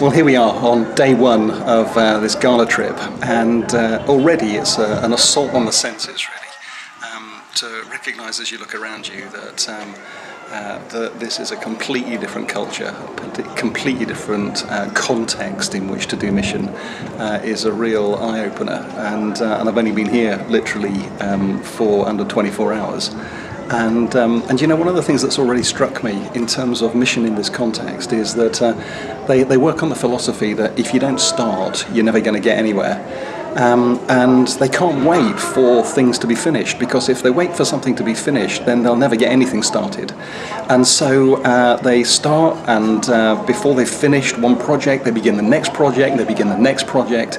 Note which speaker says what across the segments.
Speaker 1: Well, here we are on day one of this gala trip, and already it's an assault on the senses, really, to recognise as you look around you that this is a completely different culture, a completely different context in which to do mission is a real eye-opener, and I've only been here literally for under 24 hours. And you know, one of the things that's already struck me in terms of mission in this context is that they work on the philosophy that if you don't start, you're never going to get anywhere. And they can't wait for things to be finished, because if they wait for something to be finished, then they'll never get anything started. And so they start, and before they've finished one project, they begin the next project, they begin the next project,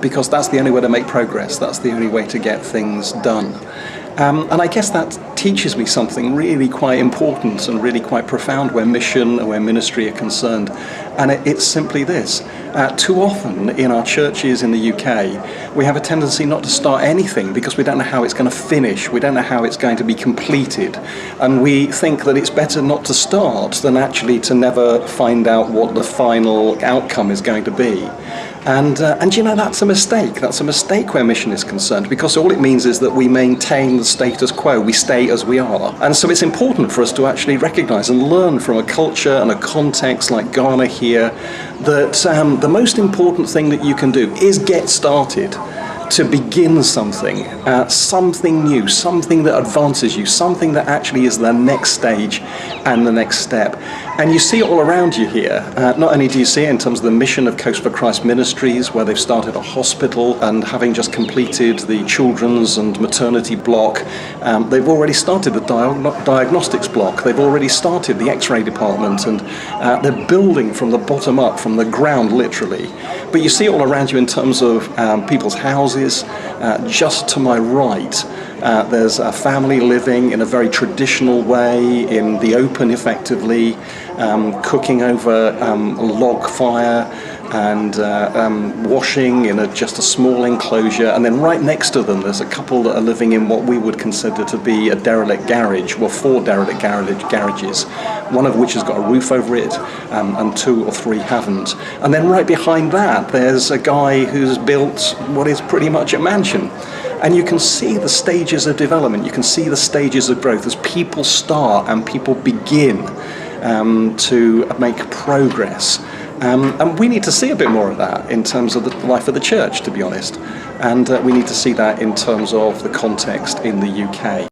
Speaker 1: because that's the only way to make progress, that's the only way to get things done. And I guess that teaches me something really quite important and really quite profound where mission and where ministry are concerned. And it's simply this. Too often in our churches in the UK, we have a tendency not to start anything because we don't know how it's going to finish. We don't know how it's going to be completed. And we think that it's better not to start than actually to never find out what the final outcome is going to be. And you know, that's a mistake. That's a mistake where mission is concerned, because all it means is that we maintain the status quo. We stay as we are. And so it's important for us to actually recognise and learn from a culture and a context like Ghana here that the most important thing that you can do is get started, to begin something, something new, something that advances you, something that actually is the next stage and the next step. And you see it all around you here. Not only do you see it in terms of the mission of Coast for Christ Ministries, where they've started a hospital, and having just completed the children's and maternity block, they've already started the diagnostics block, they've already started the X-ray department, and they're building from the bottom up, from the ground literally. But you see it all around you in terms of people's houses. Just to my right, there's a family living in a very traditional way, in the open effectively, cooking over a log fire and washing in just a small enclosure. And then right next to them there's a couple that are living in what we would consider to be a derelict garage, well, 4 derelict garages, one of which has got a roof over it, and 2 or 3 haven't. And then right behind that there's a guy who's built what is pretty much a mansion. And you can see the stages of development, you can see the stages of growth as people start and people begin to make progress. And we need to see a bit more of that in terms of the life of the church, to be honest. And we need to see that in terms of the context in the UK.